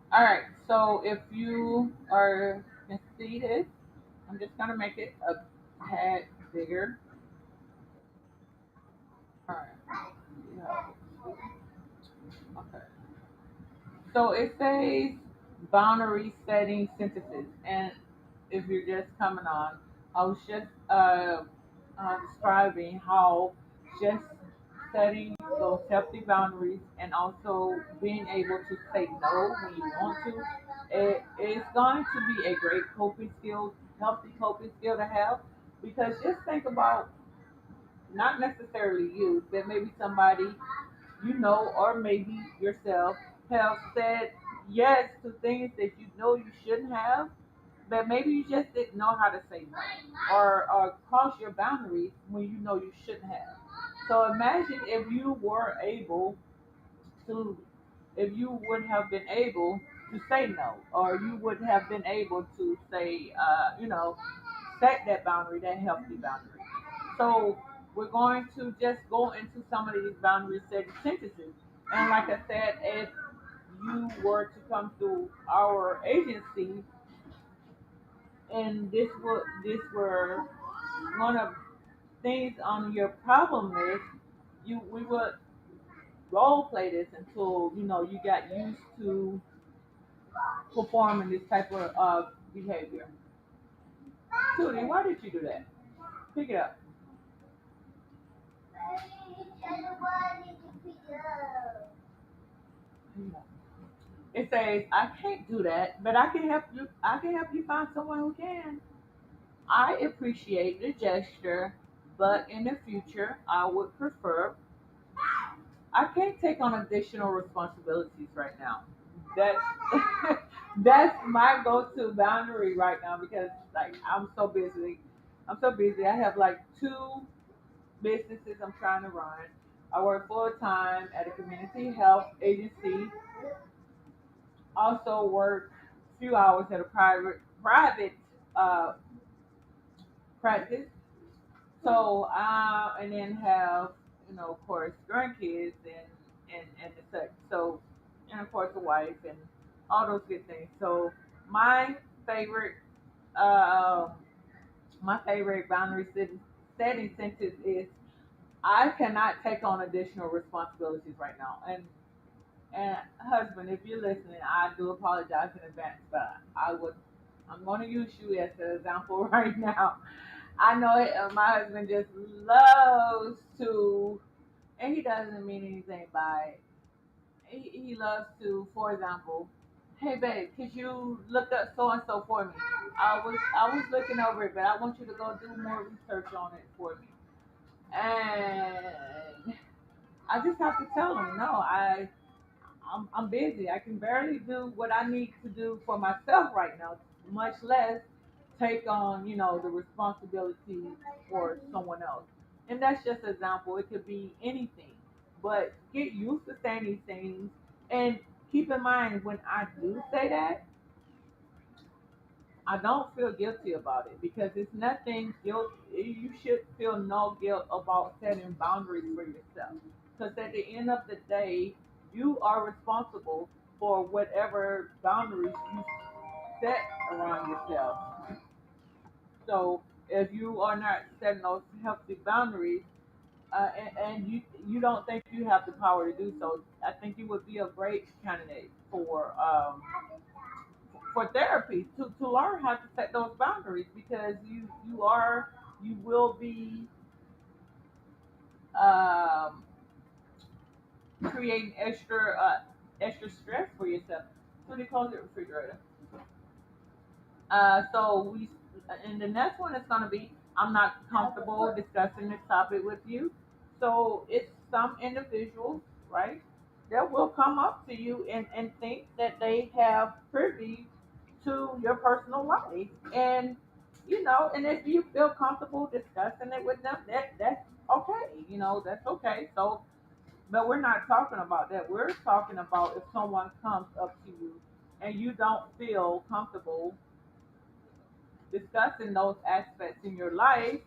All right, so if you are can see this, I'm just gonna make it a tad bigger. All right. Yeah. Okay. So it says boundary setting sentences, and if you're just coming on, I was just describing how just setting those healthy boundaries and also being able to say no when you want to, it is going to be a great coping skill, healthy coping skill to have. Because just think about not necessarily you, but maybe somebody you know, or maybe yourself, have said yes to things that you know you shouldn't have, but maybe you just didn't know how to say no, or cross your boundaries when you know you shouldn't have. So imagine if you were able to, if you would have been able to say no, or you would have been able to say, set that boundary, that healthy boundary. So we're going to just go into some of these boundary setting sentences. And like I said, if you were to come through our agency and this were one of things on your problem list, we would role play this until you got used to performing this type of behavior. Tootie, why did you do that? Pick it up. It says, I can't do that, but I can help you. I can help you find someone who can. I appreciate the gesture, but in the future, I would prefer. I can't take on additional responsibilities right now. That's that's my go-to boundary right now because like I'm so busy. I'm so busy. I have like two businesses I'm trying to run. I work full time at a community health agency. Also work a few hours at a private uh, practice. So and then have of course grandkids and the such. So and of course a wife and all those good things. So my favorite uh, my favorite setting sentence is I cannot take on additional responsibilities right now. And husband, if you're listening, I do apologize in advance, but I'm going to use you as an example right now. I know it, my husband just loves to, and he doesn't mean anything by it. He loves to, for example, hey babe, could you look up so and so for me? I was looking over it, but I want you to go do more research on it for me. And I just have to tell him, no, I'm busy. I can barely do what I need to do for myself right now, much less take on, the responsibility for someone else. And that's just an example. It could be anything. But get used to saying these things and keep in mind when I do say that, I don't feel guilty about it because it's nothing guilt. You should feel no guilt about setting boundaries for yourself. Because at the end of the day, you are responsible for whatever boundaries you set around yourself. So if you are not setting those healthy boundaries, and you don't think you have the power to do so, I think you would be a great candidate for therapy to learn how to set those boundaries because you will be um, creating extra stress for yourself. So they close the refrigerator. So we and the next one is going to be I'm not comfortable discussing this topic with you. So it's some individuals, right, that will come up to you and think that they have privy to your personal life. And and if you feel comfortable discussing it with them, that's okay. That's okay. So, but we're not talking about that. We're talking about if someone comes up to you and you don't feel comfortable discussing those aspects in your life,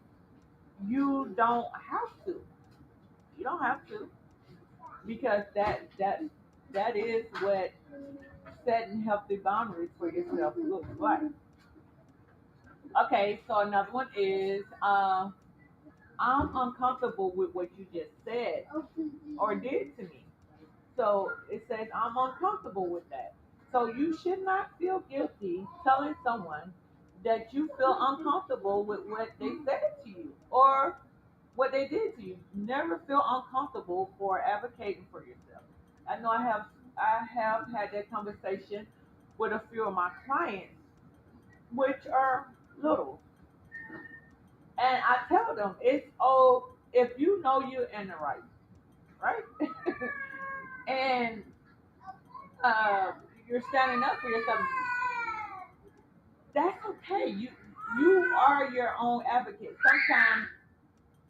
you don't have to. You don't have to, because that is what setting healthy boundaries for yourself looks like. Okay, so another one is I'm uncomfortable with what you just said or did to me. So it says I'm uncomfortable with that. So you should not feel guilty telling someone that you feel uncomfortable with what they said to you or what they did to you. Never feel uncomfortable for advocating for yourself. I know I have had that conversation with a few of my clients, which are little, and I tell them it's if you know you're in the right, and uh, you're standing up for yourself, that's okay. You are your own advocate.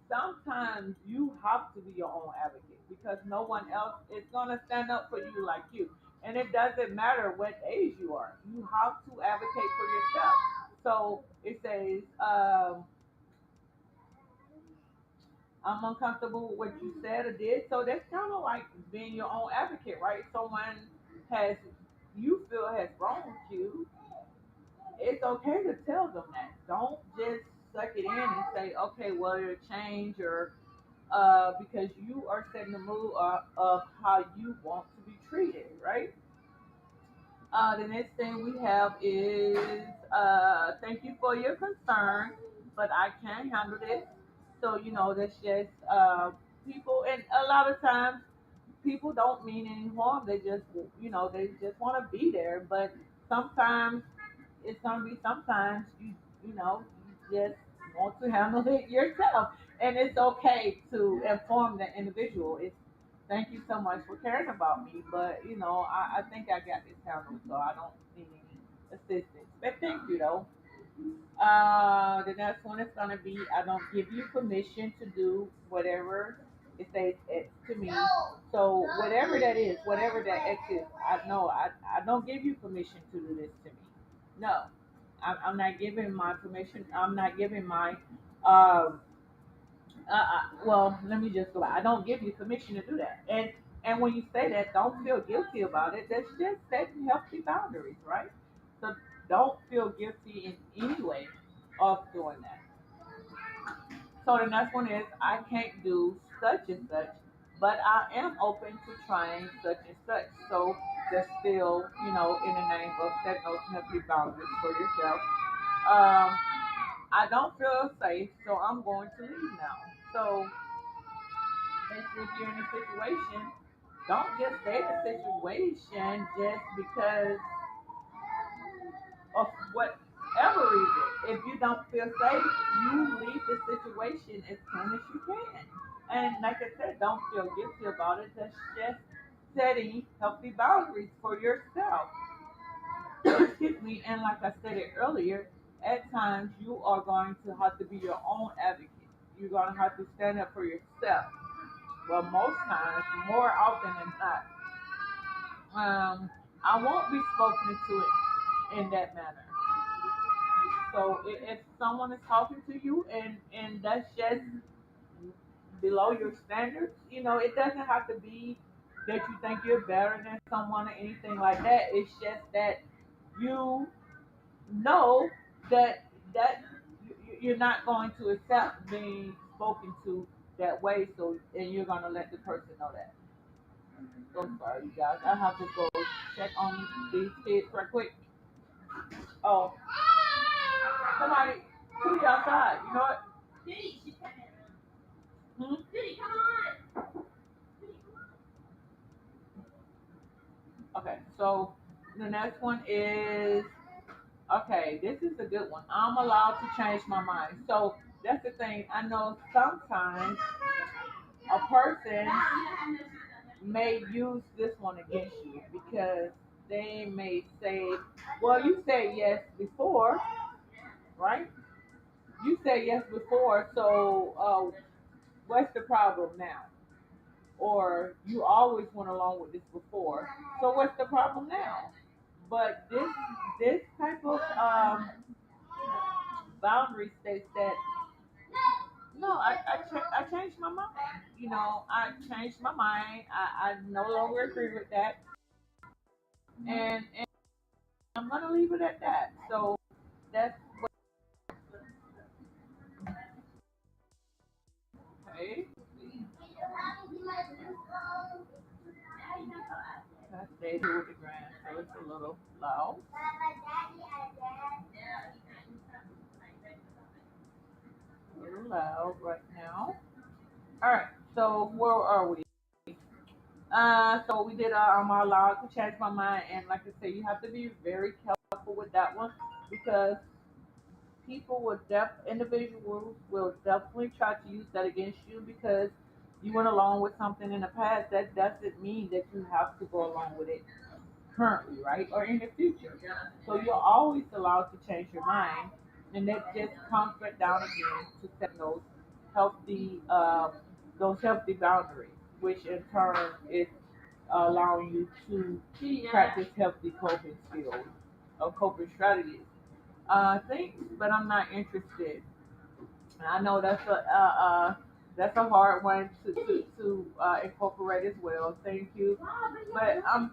Sometimes you have to be your own advocate because no one else is gonna stand up for you like you. And it doesn't matter what age you are. You have to advocate for yourself. So it says, I'm uncomfortable with what you said or did. So that's kind of like being your own advocate, right? Someone has you feel has wronged you, it's okay to tell them that. Don't just suck it in and say, okay, well, it'll change, or because you are setting the mood of how you want to be treated, right? The next thing we have is thank you for your concern, but I can't handle this. So, that's just people, and a lot of times people don't mean any harm. They just want to be there. But sometimes it's gonna be sometimes you just want to handle it yourself, and it's okay to inform the individual. It's thank you so much for caring about me, but I think I got this handled, so I don't need any assistance. But thank you though. The next one is gonna be I don't give you permission to do whatever it says X to me. So whatever that is, whatever that X is, I know I don't give you permission to do this to me. No, I'm not giving my permission. I'm not giving my um. Well, let me just go back. I don't give you permission to do that. And when you say that, don't feel guilty about it. That's just setting healthy boundaries, right? So don't feel guilty in any way of doing that. So the next one is I can't do such and such, but I am open to trying such and such. So that's still, in the name of setting those healthy boundaries for yourself. Um, I don't feel safe, so I'm going to leave now. So if you're in a situation, don't just stay in a situation just because of whatever reason. If you don't feel safe, you leave the situation as soon as you can. And like I said, don't feel guilty about it. That's just setting healthy boundaries for yourself. Excuse me. And like I said it earlier, at times you are going to have to be your own advocate. You're going to have to stand up for yourself. Well, most times, more often than not, I won't be spoken to it in that manner. So if someone is talking to you and that's just below your standards, it doesn't have to be that you think you're better than someone or anything like that. It's just that you know that you're not going to accept being spoken to that way. So and you're gonna let the person know that. So sorry, you guys. I have to go check on these kids right quick. Oh, somebody, Tootie outside. You know what? Hmm? Okay, so the next one is okay. This is a good one. I'm allowed to change my mind. So that's the thing. I know sometimes a person may use this one against you because they may say, well, you said yes before, right? You said yes before, so what's the problem now? Or you always went along with this before, so what's the problem now? But this type of boundary states that no, I changed my mind. I changed my mind. I no longer agree with that, and I'm gonna leave it at that. So that's okay. I stayed here with the grand, so it's a little loud. A little loud right now. All right. So where are we? So we did. Am I allowed to change my mind? And like I said, you have to be very careful with that one because individuals will definitely try to use that against you because you went along with something in the past. That doesn't mean that you have to go along with it currently, right? Or in the future. So you're always allowed to change your mind, and that just comes right down again to set healthy, uh, those healthy boundaries, which in turn is allowing you to practice healthy coping skills or coping strategies. Thanks, but I'm not interested. I know that's a hard one to incorporate as well. Thank you, but I'm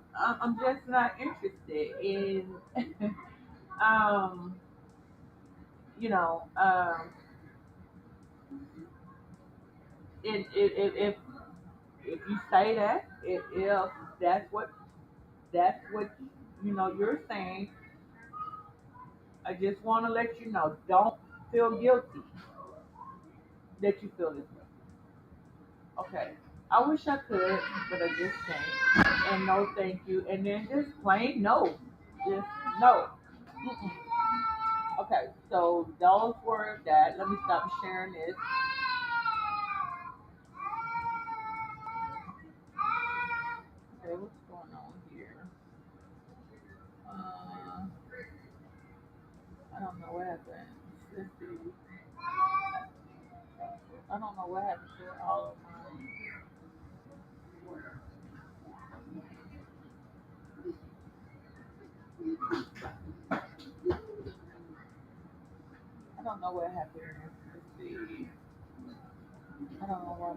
just not interested in um you know if you say that if that's what you're saying. I just want to let you know. Don't feel guilty that you feel this way. Okay. I wish I could, but I just can't. And no, thank you. And then just plain no. Just no. Mm-mm. Okay, so those were that. Let me stop sharing this. Okay, what's going on here? Uh, I don't know what happened. Let's see. I don't know what happened to all of mine. I don't know what happened. Let's see. I don't know why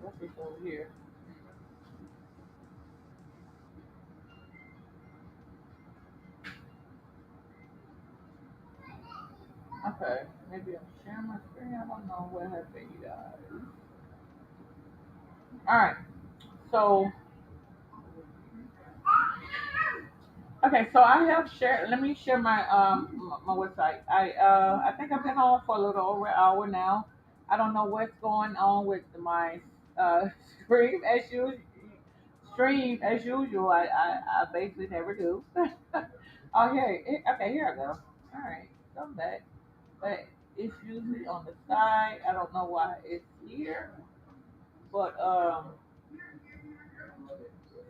what's this over here? Okay, maybe I'm sharing my screen. I don't know what happened, you guys. All right, so okay, so I have shared. Let me share my website. I think I've been on for a little over an hour now. I don't know what's going on with my uh stream as usual. Stream as usual. I basically never do. Okay, okay, here I go. All right, come back, but it's usually on the side. I don't know why it's here, but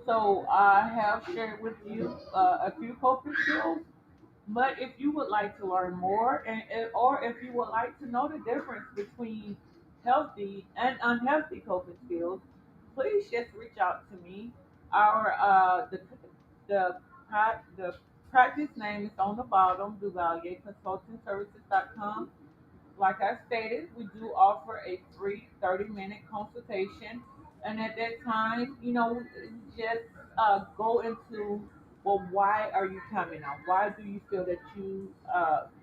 so I have shared with you a few coping skills. But if you would like to learn more, or if you would like to know the difference between healthy and unhealthy coping skills, please just reach out to me. Our the the practice name is on the bottom, DuvalierConsultingServices.com. Like I stated, we do offer a free 30-minute consultation. And at that time, just go into, well, why are you coming out? Why do you feel that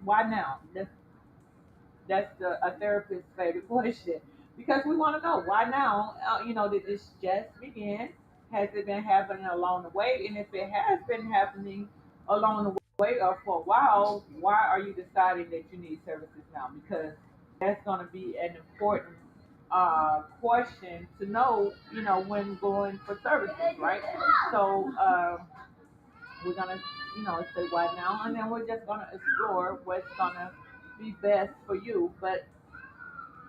why now? That's a therapist's favorite question because we want to know why now. Did this just begin? Has it been happening along the way? And if it has been happening along the way or for a while, why are you deciding that you need services now? Because that's going to be an important question to know, when going for services, right? So we're gonna, say why now, and then we're just gonna explore what's gonna be best for you. But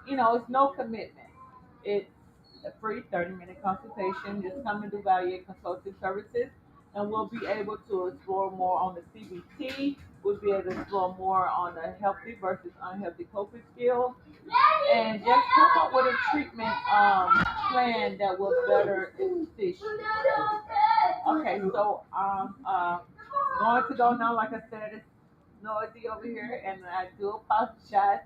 it's no commitment. It's a free 30-minute consultation. Just come and do value consulting services, and we'll be able to explore more on the CBT. We'll be able to explore more on the healthy versus unhealthy coping skills, and just come up with a treatment plan that will better assist you. Okay, so going to go now. Like I said, it's noisy over here, and I do apologize.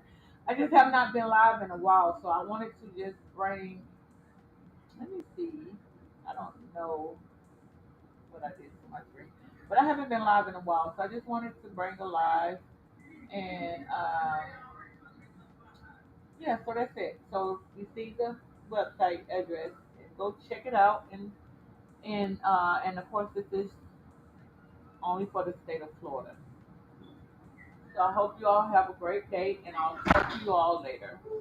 I just have not been live in a while, so I wanted to just bring. Let me see. I don't know what I did to my screen, but I haven't been live in a while, so I just wanted to bring a live, and yeah, so that's it. So you see the website address, and go check it out, and of course this is only for the state of Florida. So I hope you all have a great day, and I'll talk to you all later.